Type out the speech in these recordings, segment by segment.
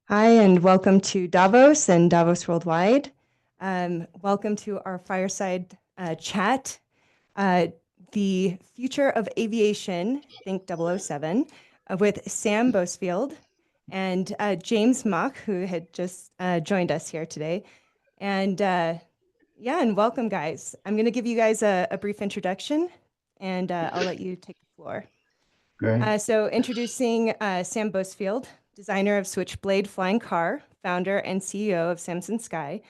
Hi, and welcome to Davos and Davos Worldwide. Welcome to our Fireside chat, the future of aviation, think 007, with Sam Bousfield and James Mock, who had just joined us here today. And and welcome, guys. I'm going to give you guys a brief introduction, and I'll let you take the floor. Great. So introducing Sam Bousfield, designer of Switchblade flying car, founder and CEO of Samson Sky.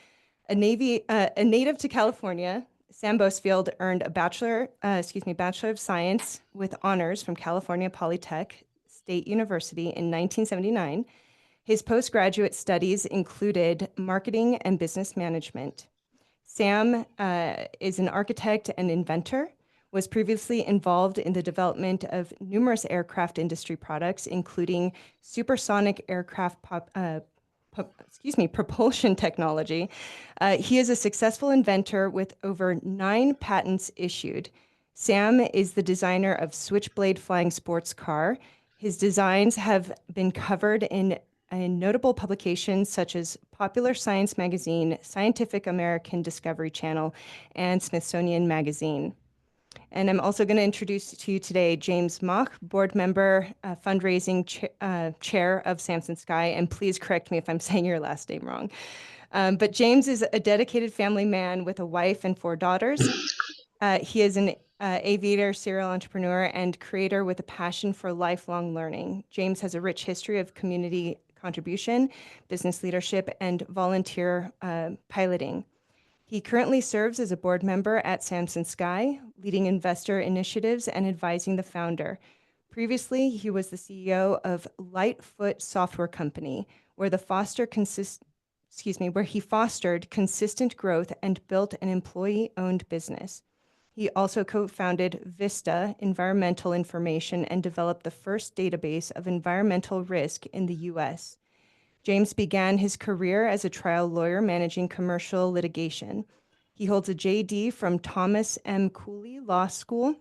A native to California, Sam Bousfield earned a Bachelor of Science with honors from California Polytech State University in 1979. His postgraduate studies included marketing and business management. Sam is an architect and inventor, was previously involved in the development of numerous aircraft industry products, including supersonic aircraft propulsion technology. He is a successful inventor with over 9 patents issued. Sam is the designer of Switchblade flying sports car. His designs have been covered in notable publications such as Popular Science Magazine, Scientific American Discovery Channel, and Smithsonian Magazine. And I'm also going to introduce to you today James Mock, board member, fundraising chair of Samson Sky. And please correct me if I'm saying your last name wrong. But James is a dedicated family man with a wife and 4 daughters. He is an aviator, serial entrepreneur, and creator with a passion for lifelong learning. James has a rich history of community contribution, business leadership, and volunteer piloting. He currently serves as a board member at Samson Sky, leading investor initiatives and advising the founder. Previously, he was the CEO of Lightfoot Software Company, where he fostered consistent growth and built an employee-owned business. He also co-founded Vista Environmental Information and developed the first database of environmental risk in the U.S. James began his career as a trial lawyer managing commercial litigation. He holds a JD from Thomas M. Cooley Law School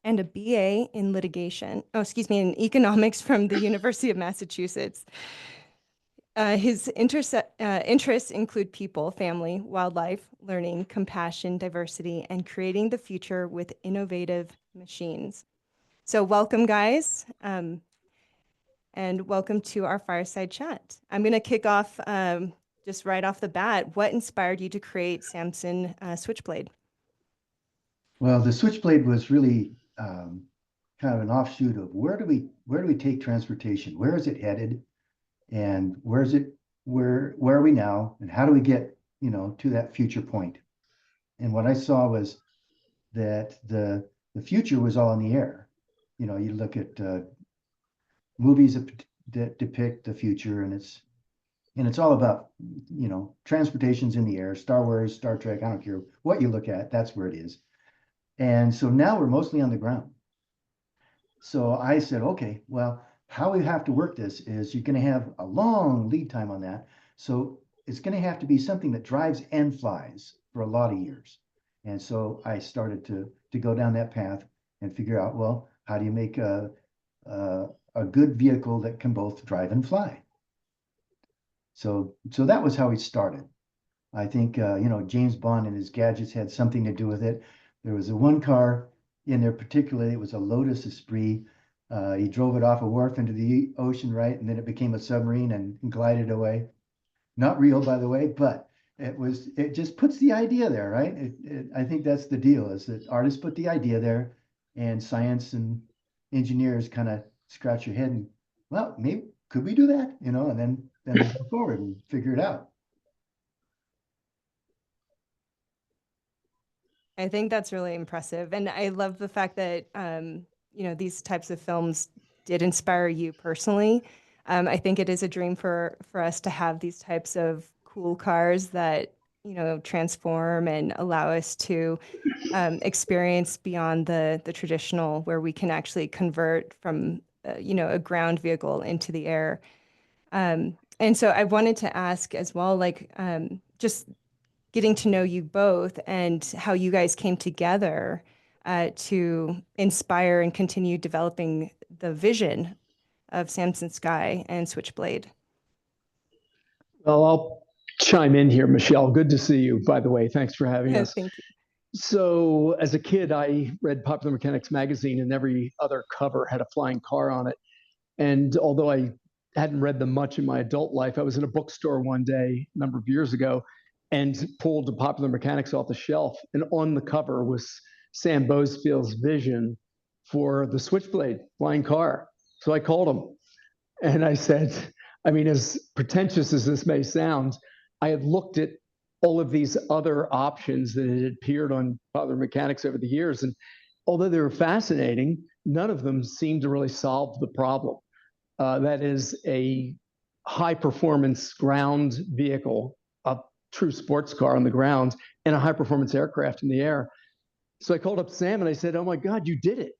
and a BA in in economics from the University of Massachusetts. His interests include people, family, wildlife, learning, compassion, diversity, and creating the future with innovative machines. So welcome, guys. And welcome to our Fireside Chat. I'm going to kick off just right off the bat. What inspired you to create Samson Switchblade? Well, the Switchblade was really kind of an offshoot of where do we take transportation? Where is it headed? And where are we now? And how do we get, to that future point? And what I saw was that the future was all in the air. You look at movies that depict the future, and it's all about, transportation's in the air. Star Wars, Star Trek, I don't care what you look at, that's where it is. And so now we're mostly on the ground. So I said, okay, well, how we have to work this is you're going to have a long lead time on that. So it's going to have to be something that drives and flies for a lot of years. And so I started to go down that path and figure out, well, how do you make a good vehicle that can both drive and fly? So that was how we started. I think James Bond and his gadgets had something to do with it. There was a one car in there particularly. It was a Lotus Esprit. He drove it off a wharf into the ocean, right, and then it became a submarine and glided away. Not real, by the way, but it just puts the idea there, right? I think that's the deal, is that artists put the idea there, and science and engineers kind of scratch your head and, well, maybe could we do that? And then we go forward and figure it out. I think that's really impressive. And I love the fact that, these types of films did inspire you personally. I think it is a dream for us to have these types of cool cars that, transform and allow us to experience beyond the traditional, where we can actually convert from, a ground vehicle into the air. And so I wanted to ask as well, like, just getting to know you both and how you guys came together to inspire and continue developing the vision of Samson Sky and Switchblade. Well, I'll chime in here, Michelle. Good to see you, by the way. Thanks for having us. Thank you. So, as a kid, I read Popular Mechanics magazine, and every other cover had a flying car on it. And although I hadn't read them much in my adult life, I was in a bookstore one day a number of years ago and pulled a Popular Mechanics off the shelf. And on the cover was Sam Bousfield's vision for the Switchblade flying car. So I called him and I said, I mean, as pretentious as this may sound, I had looked at all of these other options that had appeared on Popular Mechanics over the years. And although they were fascinating, none of them seemed to really solve the problem. That is a high performance ground vehicle, a true sports car on the ground, and a high performance aircraft in the air. So I called up Sam and I said, oh my God, you did it.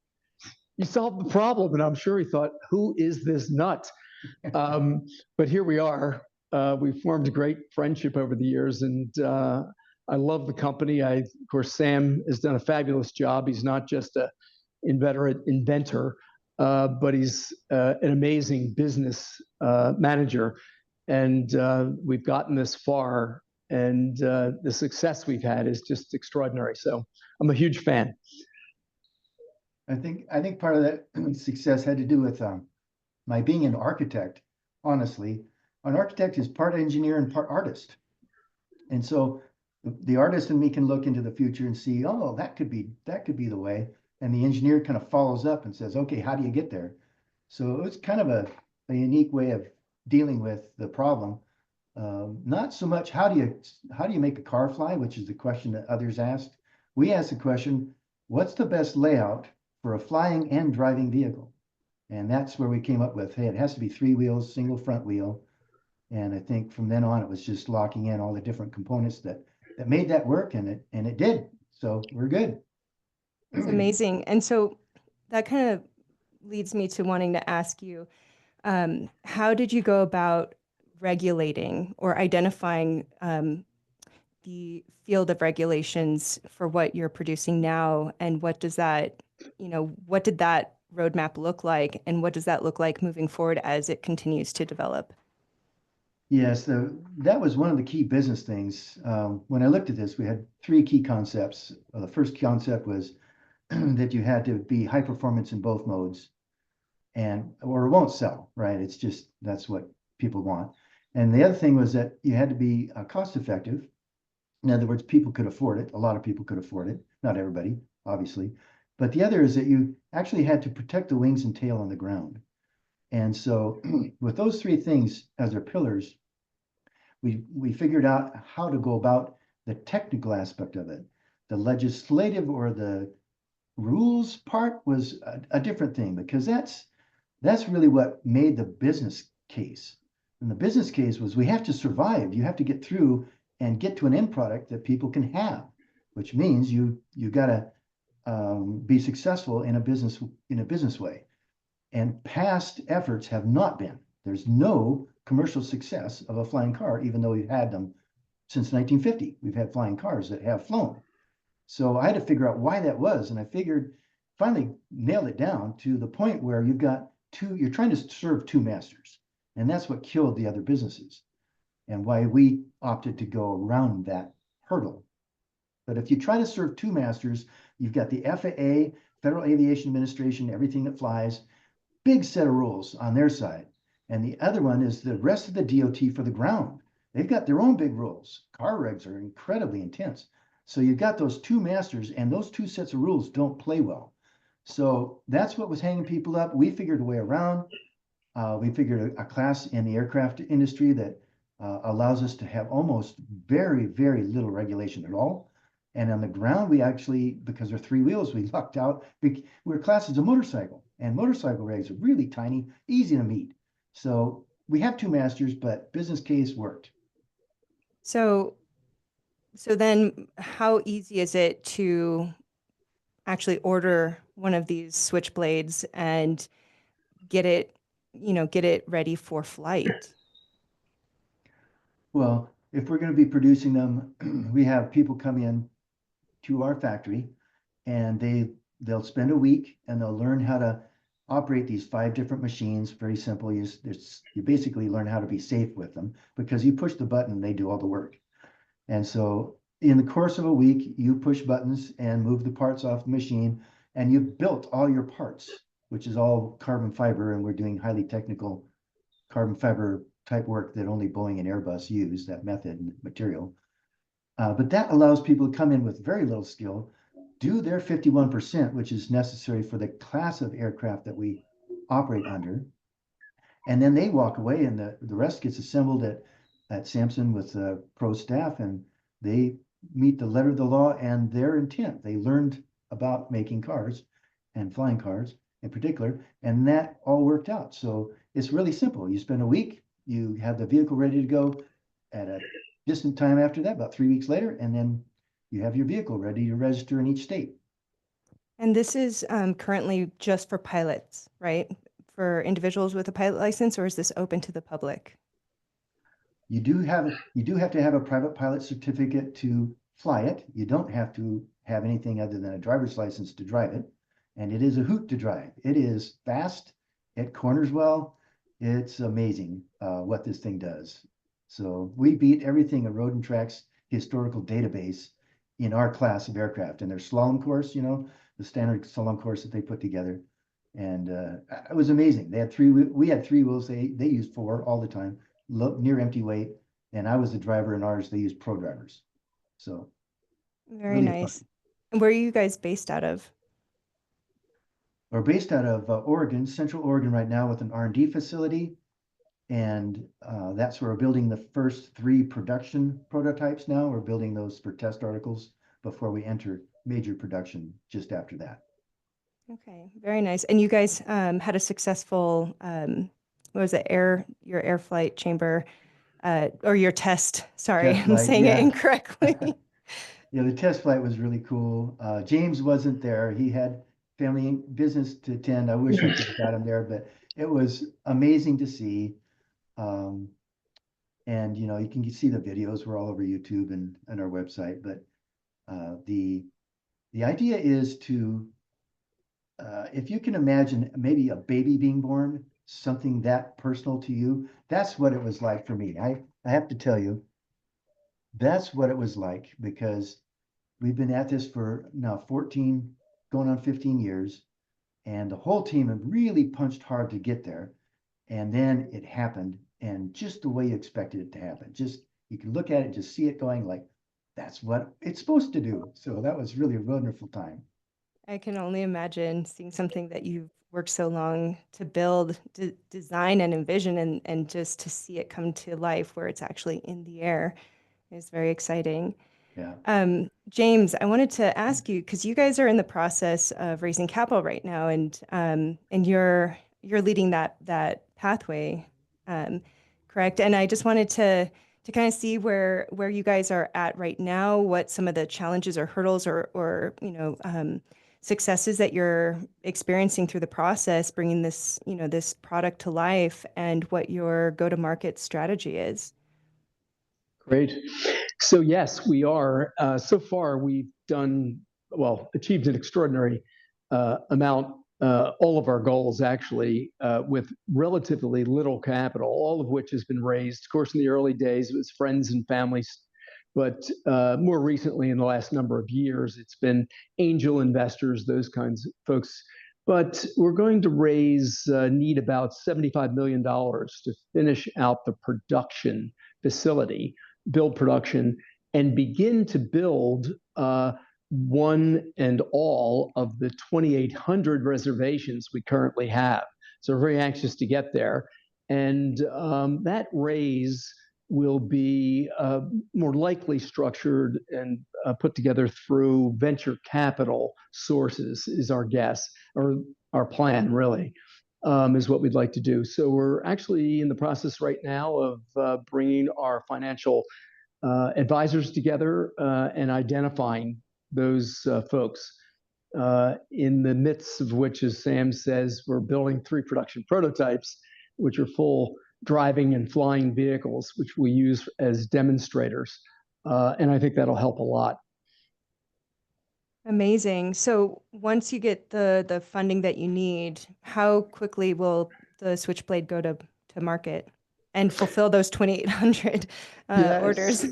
You solved the problem. And I'm sure he thought, who is this nut? But here we are. We formed a great friendship over the years, and I love the company. Of course, Sam has done a fabulous job. He's not just an inventor, but he's an amazing business manager. And we've gotten this far, and the success we've had is just extraordinary. So I'm a huge fan. I think part of that success had to do with my being an architect. Honestly, an architect is part engineer and part artist. And so the artist in me can look into the future and see, oh, that could be the way. And the engineer kind of follows up and says, okay, how do you get there? So it was kind of a unique way of dealing with the problem. Not so much how do you make a car fly, which is the question that others asked. We asked the question, what's the best layout for a flying and driving vehicle? And that's where we came up with, hey, it has to be 3 wheels, single front wheel. And I think from then on, it was just locking in all the different components that made that work, and it did. So we're good. It's amazing. And so that kind of leads me to wanting to ask you, how did you go about regulating or identifying the field of regulations for what you're producing now? And what does that, what did that roadmap look like? And what does that look like moving forward as it continues to develop? Yes, that was one of the key business things. When I looked at this, we had 3 key concepts. The first concept was that you had to be high performance in both modes, or it won't sell, right? It's just, that's what people want. And the other thing was that you had to be cost effective. In other words, people could afford it. A lot of people could afford it. Not everybody, obviously. But the other is that you actually had to protect the wings and tail on the ground. And so with those 3 things as their pillars, we figured out how to go about the technical aspect of it. The legislative or the rules part was a different thing, because that's really what made the business case. And the business case was, we have to survive. You have to get through and get to an end product that people can have, which means you got to be successful in a business way. And past efforts have not been. There's no commercial success of a flying car, even though we've had them since 1950. We've had flying cars that have flown. So I had to figure out why that was. And I finally nailed it down to the point where you're trying to serve two masters. And that's what killed the other businesses and why we opted to go around that hurdle. But if you try to serve two masters, you've got the FAA, Federal Aviation Administration, everything that flies, big set of rules on their side. And the other one is the rest of the DOT for the ground. They've got their own big rules. Car regs are incredibly intense. So you've got those two masters, and those two sets of rules don't play well. So that's what was hanging people up. We figured a way around. We figured a class in the aircraft industry that allows us to have almost very, very little regulation at all. And on the ground, we actually, because they're three wheels, we lucked out. We're classed as a motorcycle, and motorcycle regs are really tiny, easy to meet. So we have two masters, but business case worked. So then how easy is it to actually order one of these Switchblades and get it ready for flight? Well, if we're going to be producing them, we have people come in to our factory, and they'll spend a week and they'll learn how to operate these 5 different machines. Very simple. You basically learn how to be safe with them, because you push the button, they do all the work. And so in the course of a week, you push buttons and move the parts off the machine, and you've built all your parts, which is all carbon fiber, and we're doing highly technical carbon fiber type work that only Boeing and Airbus use, that method and material. But that allows people to come in with very little skill, do their 51%, which is necessary for the class of aircraft that we operate under. And then they walk away, and the rest gets assembled at Samson with pro staff, and they meet the letter of the law and their intent. They learned about making cars and flying cars in particular, and that all worked out. So it's really simple. You spend a week, you have the vehicle ready to go at a distant time after that, about 3 weeks later, and then you have your vehicle ready to register in each state. And this is currently just for pilots, right? For individuals with a pilot license, or is this open to the public? You do have to have a private pilot certificate to fly it. You don't have to have anything other than a driver's license to drive it. And it is a hoot to drive. It is fast. It corners well. It's amazing what this thing does. So we beat everything a Road and Track's historical database in our class of aircraft, and their slalom course, the standard slalom course that they put together. And it was amazing. We had 3 wheels. They used 4 all the time, near empty weight. And I was the driver in ours. They used pro drivers. So very really nice. fun. And where are you guys based out of? We're based out of Oregon, Central Oregon right now, with an R&D facility. And that's where we're building the first 3 production prototypes now. We're building those for test articles before we enter major production just after that. Okay, very nice. And you guys had a successful, what was it, your air flight chamber, or your test, sorry, Test I'm flight, saying yeah. it incorrectly. Yeah, the test flight was really cool. James wasn't there. He had family business to attend. I wish I could have got him there, but it was amazing to see. And you can see the videos. We're all over YouTube and our website. But the idea is to, if you can imagine maybe a baby being born, something that personal to you, that's what it was like for me. I have to tell you, that's what it was like, because we've been at this for now 14, going on 15 years, and the whole team have really punched hard to get there. And then it happened, and just the way you expected it to happen. Just, you can look at it, just see it going like, that's what it's supposed to do. So that was really a wonderful time. I can only imagine seeing something that you've worked so long to build, design, and envision, and just to see it come to life where it's actually in the air is very exciting. Yeah. James, I wanted to ask you, because you guys are in the process of raising capital right now, and you're leading that pathway, correct? And I just wanted to kind of see where you guys are at right now, what some of the challenges or hurdles or successes that you're experiencing through the process, bringing this, this product to life, and what your go-to-market strategy is. Great. So yes, we are. So far, we've achieved an extraordinary amount, all of our goals actually, with relatively little capital, all of which has been raised. Of course, in the early days, it was friends and families, but more recently, in the last number of years, it's been angel investors, those kinds of folks. But we're going to need about $75 million to finish out the production facility, build production, and begin to build one and all of the 2,800 reservations we currently have. So we're very anxious to get there. And that raise will be more likely structured and put together through venture capital sources, is our guess, or our plan, really, is what we'd like to do. So we're actually in the process right now of bringing our financial advisors together and identifying those folks, in the midst of which, as Sam says, we're building 3 production prototypes, which are full driving and flying vehicles, which we use as demonstrators. And I think that'll help a lot. Amazing. So once you get the funding that you need, how quickly will the Switchblade go to market and fulfill those 2,800 orders?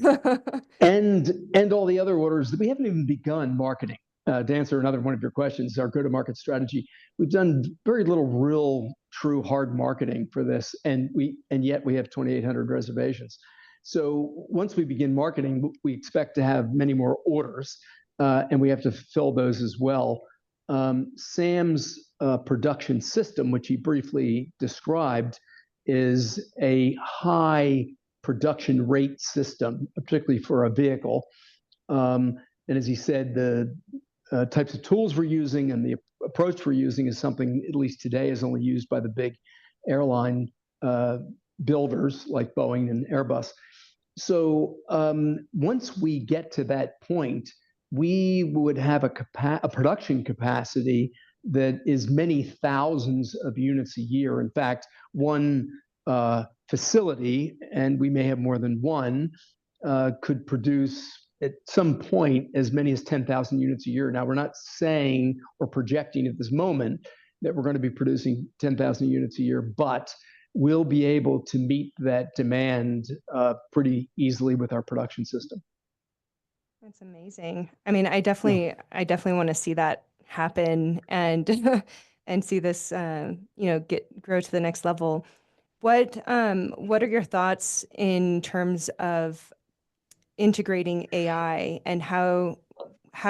and all the other orders that we haven't even begun marketing. To answer another one of your questions, our go-to-market strategy, we've done very little real, true hard marketing for this, and yet we have 2,800 reservations. So once we begin marketing, we expect to have many more orders, and we have to fill those as well. Sam's production system, which he briefly described, is a high production rate system, particularly for a vehicle. And as he said, the types of tools we're using and the approach we're using is something, at least today, is only used by the big airline builders like Boeing and Airbus. So once we get to that point, we would have a production capacity that is many thousands of units a year. In fact, one facility, and we may have more than one, could produce at some point as many as 10,000 units a year. Now, we're not saying or projecting at this moment that we're going to be producing 10,000 units a year, but we'll be able to meet that demand pretty easily with our production system. That's amazing. I mean, I definitely want to see that happen and and see this, grow to the next level. What are your thoughts in terms of integrating AI, and how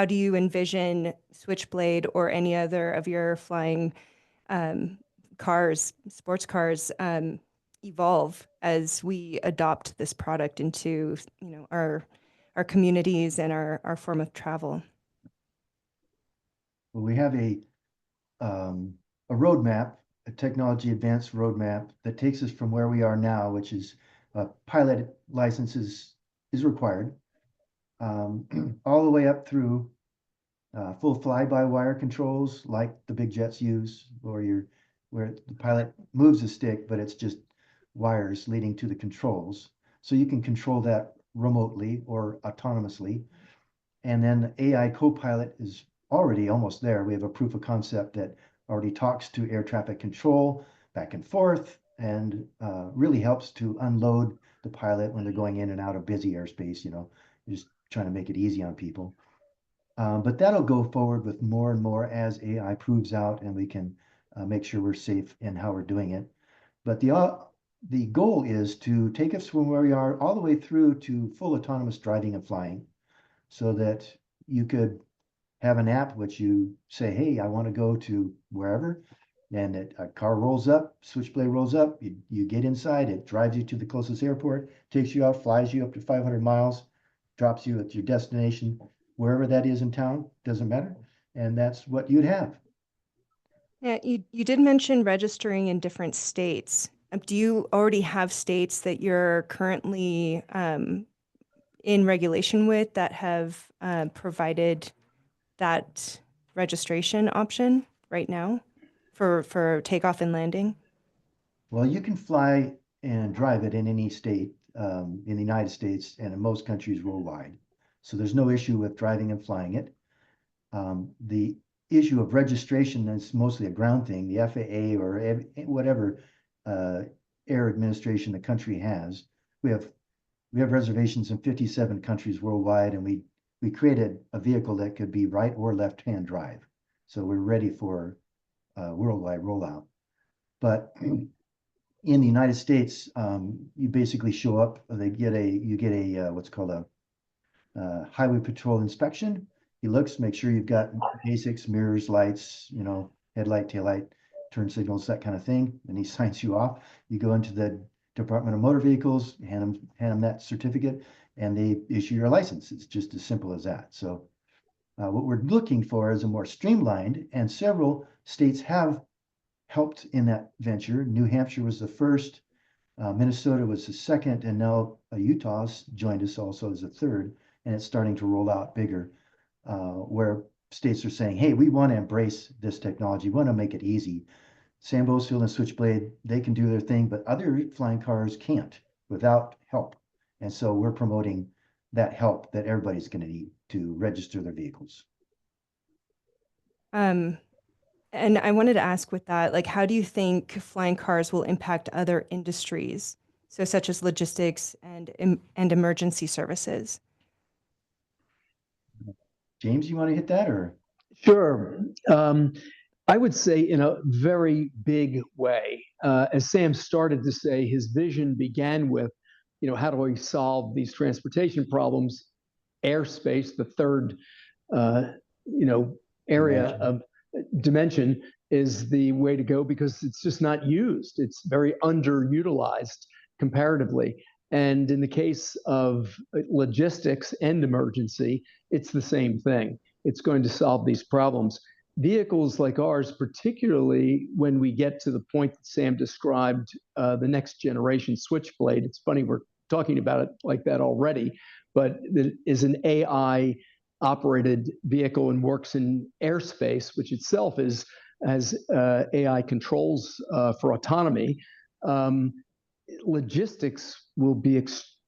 do you envision Switchblade or any other of your flying sports cars, evolve as we adopt this product into our communities and our form of travel? Well, we have a roadmap, a technology advanced roadmap that takes us from where we are now, which is pilot licenses is required, all the way up through full fly-by-wire controls like the big jets use, where the pilot moves the stick, but it's just wires leading to the controls. So you can control that remotely or autonomously. And then AI co-pilot is already almost there. We have a proof of concept that already talks to air traffic control back and forth, and really helps to unload the pilot when they're going in and out of busy airspace, just trying to make it easy on people. But that'll go forward with more and more as AI proves out, and we can make sure we're safe in how we're doing it. But the goal is to take us from where we are all the way through to full autonomous driving and flying, so that you could have an app which you say, hey, I want to go to wherever, and a car rolls up, Switchblade rolls up, you get inside, it drives you to the closest airport, takes you out, flies you up to 500 miles, drops you at your destination, wherever that is in town, doesn't matter. And that's what you'd have. Yeah, you did mention registering in different states. Do you already have states that you're currently in regulation with that have provided that registration option right now for takeoff and landing? Well, you can fly and drive it in any state in the United States and in most countries worldwide. So there's no issue with driving and flying it. The issue of registration is mostly a ground thing. The FAA or whatever air administration the country has. We have reservations in 57 countries worldwide, and we created a vehicle that could be right or left-hand drive. So we're ready for worldwide rollout. But in the United States, you basically show up. You get a what's called a highway patrol inspection. He looks, make sure you've got basics, mirrors, lights, headlight, taillight, turn signals, that kind of thing. And he signs you off. You go into the Department of Motor Vehicles, hand them that certificate, and they issue your license. It's just as simple as that. So what we're looking for is a more streamlined, and several states have helped in that venture. New Hampshire was the first, Minnesota was the second, and now Utah's joined us also as a third, and it's starting to roll out bigger, where states are saying, hey, we want to embrace this technology, we want to make it easy. Sam Bousfield and Switchblade, they can do their thing, but other flying cars can't without help. And so we're promoting that help that everybody's going to need to register their vehicles. And I wanted to ask with that, like, how do you think flying cars will impact other industries, so such as logistics and emergency services? James, you want to hit that, or? Sure. I would say in a very big way, as Sam started to say, his vision began with, how do we solve these transportation problems? Airspace, the third, area of dimension, is the way to go because it's just not used. It's very underutilized comparatively. And in the case of logistics and emergency, it's the same thing. It's going to solve these problems. Vehicles like ours, particularly when we get to the point that Sam described, the next generation Switchblade, it's funny we're talking about it like that already, but it is an AI operated vehicle and works in airspace, which itself has AI controls for autonomy. Logistics will be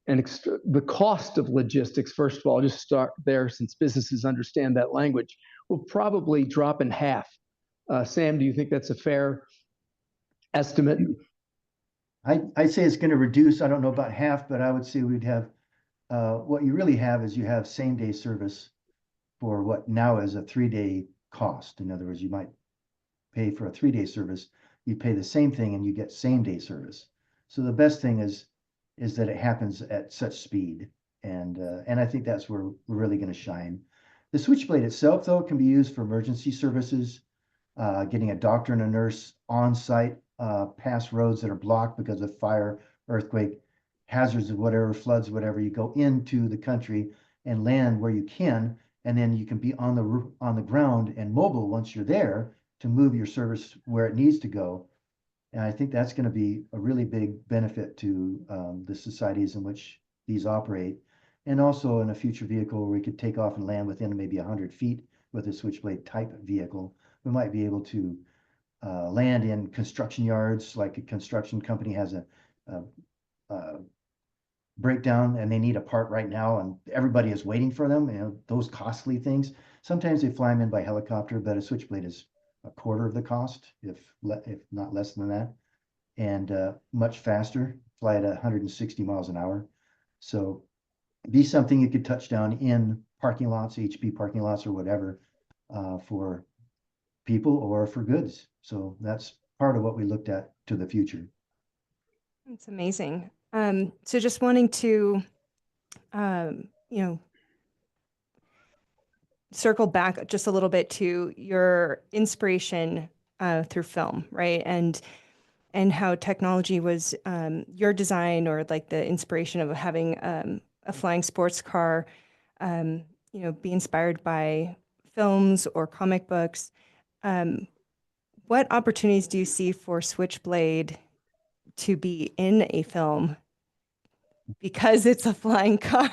the cost of logistics, first of all, I'll just start there since businesses understand that language, will probably drop in half. Sam, do you think that's a fair estimate? I'd say it's going to reduce, I don't know about half, but I would say we'd have, what you really have is you have same-day service for what now is a 3-day cost. In other words, you might pay for a 3-day service, you pay the same thing and you get same-day service. So the best thing is that it happens at such speed. And I think that's where we're really going to shine. The Switchblade itself, though, can be used for emergency services, getting a doctor and a nurse on site, past roads that are blocked because of fire, earthquake, hazards of whatever, floods, whatever. You go into the country and land where you can, and then you can be on the ground and mobile once you're there to move your service where it needs to go. And I think that's going to be a really big benefit to the societies in which these operate. And also in a future vehicle where we could take off and land within maybe 100 feet with a Switchblade type vehicle, we might be able to land in construction yards, like a construction company has a breakdown and they need a part right now and everybody is waiting for them, those costly things. Sometimes they fly them in by helicopter, but a Switchblade is a quarter of the cost, if not less than that, and much faster, fly at 160 miles an hour. So be something you could touch down in parking lots, HP parking lots or whatever, for people or for goods. So that's part of what we looked at to the future. It's amazing. So just wanting to, circle back just a little bit to your inspiration through film, right? And how technology was your design, or like the inspiration of having a flying sports car, be inspired by films or comic books. What opportunities do you see for Switchblade to be in a film because it's a flying car?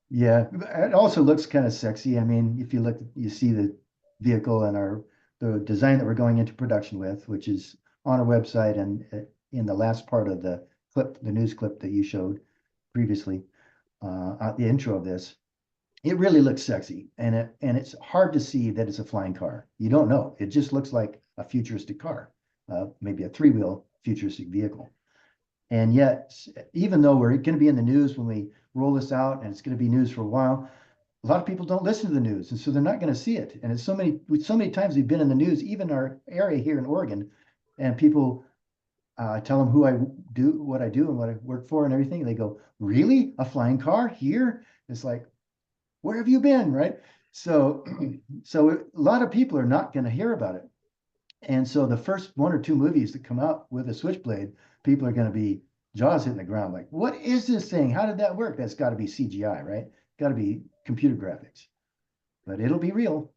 Yeah, it also looks kind of sexy. I mean, if you look, you see the vehicle and the design that we're going into production with, which is on our website and in the last part of the clip, the news clip that you showed previously, at the intro of this, it really looks sexy, and it's hard to see that it's a flying car. You don't know. It just looks like a futuristic car, maybe a three-wheel futuristic vehicle. And yet, even though we're going to be in the news when we roll this out, and it's going to be news for a while, a lot of people don't listen to the news, and so they're not going to see it. And it's so many times we've been in the news, even our area here in Oregon, and people tell them who I do, what I do, and what I work for, and everything. And they go, "Really? A flying car here?" It's like, where have you been, right? So, so a lot of people are not going to hear about it. And so the first one or two movies that come out with a Switchblade, people are going to be jaws hitting the ground like, what is this thing? How did that work? That's got to be CGI, right? Got to be computer graphics, but it'll be real.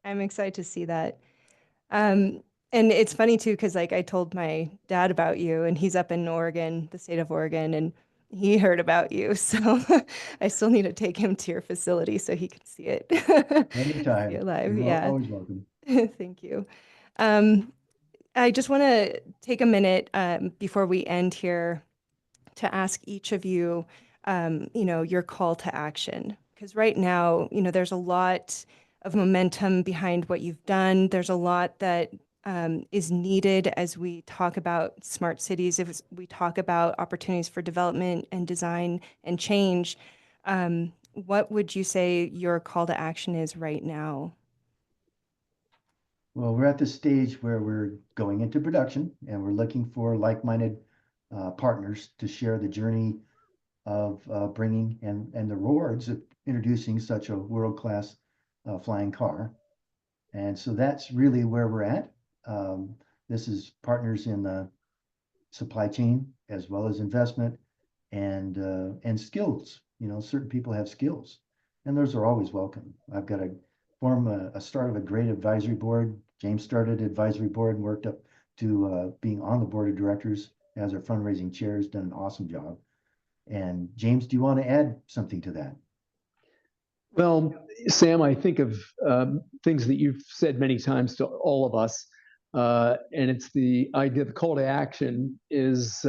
I'm excited to see that. Um, and it's funny too, because like I told my dad about you, and he's up in Oregon, the state of Oregon, and he heard about you. So I still need to take him to your facility so he can see it. See Anytime. it live. You're Yeah. always welcome. Thank you. Um, I just want to take a minute before we end here to ask each of you, your call to action. Because right now, there's a lot of momentum behind what you've done. There's a lot that is needed as we talk about smart cities, if we talk about opportunities for development and design and change. What would you say your call to action is right now? Well, we're at the stage where we're going into production and we're looking for like-minded partners to share the journey of bringing and the rewards of introducing such a world-class flying car. And so that's really where we're at. This is partners in the supply chain as well as investment and skills. You know, certain people have skills, and those are always welcome. I've got to form a start of a great advisory board. James started advisory board and worked up to being on the board of directors as our fundraising chair. Has done an awesome job. And James, do you want to add something to that? Well, Sam, I think of things that you've said many times to all of us, and it's the idea, the call to action is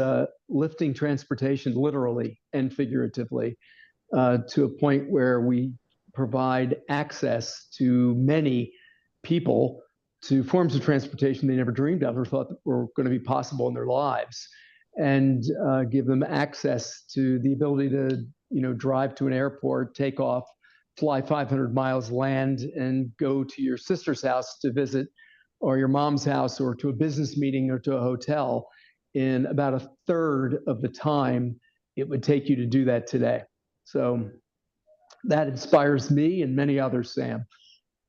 lifting transportation literally and figuratively to a point where we provide access to many people to forms of transportation they never dreamed of or thought were going to be possible in their lives, and give them access to the ability to, drive to an airport, take off, fly 500 miles, land, and go to your sister's house to visit, or your mom's house, or to a business meeting, or to a hotel in about a third of the time it would take you to do that today. So that inspires me and many others, Sam.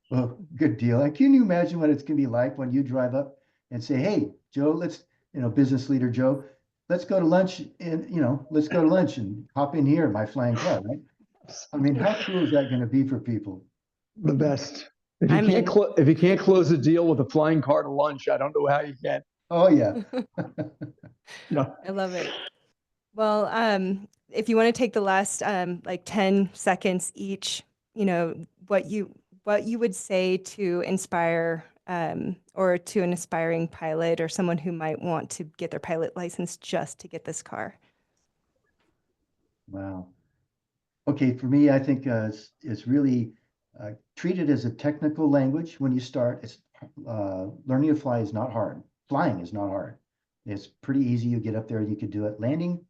Well, good deal. And can you imagine what it's going to be like when you drive up and say, "Hey, Joe, business leader Joe, let's go to lunch and, let's go to lunch and hop in here in my flying car," right? I mean, how cool is that going to be for people? The best. I'm in. If you can't close a deal with a flying car to lunch, I don't know how you can. Oh, yeah. I love it. Well, if you want to take the last like 10 seconds each, what you would say to inspire or to an aspiring pilot or someone who might want to get their pilot license just to get this car. Wow. Okay, for me, I think it's really treated as a technical language when you start. It's learning to fly is not hard. Flying is not hard. It's pretty easy. You get up there and you can do it. Landing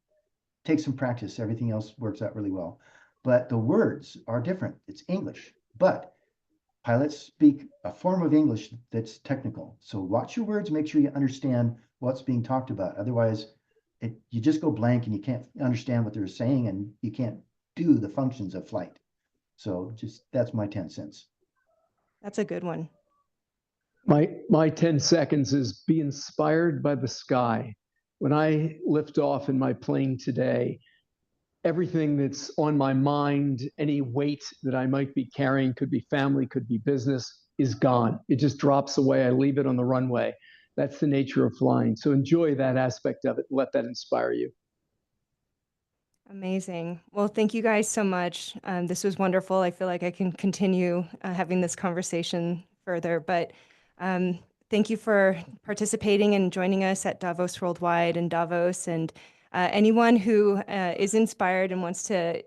takes some practice. Everything else works out really well. But the words are different. It's English, but pilots speak a form of English that's technical. So watch your words, make sure you understand what's being talked about. Otherwise, you just go blank and you can't understand what they're saying and you can't do the functions of flight. So that's my 10 cents. That's a good one. My 10 seconds is be inspired by the sky. When I lift off in my plane today, everything that's on my mind, any weight that I might be carrying, could be family, could be business, is gone. It just drops away. I leave it on the runway. That's the nature of flying. So enjoy that aspect of it. Let that inspire you. Amazing. Well, thank you guys so much. This was wonderful. I feel like I can continue having this conversation further, but thank you for participating and joining us at Davos Worldwide and Davos. And anyone who is inspired and wants to,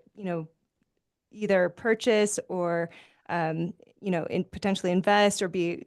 either purchase or, potentially invest or be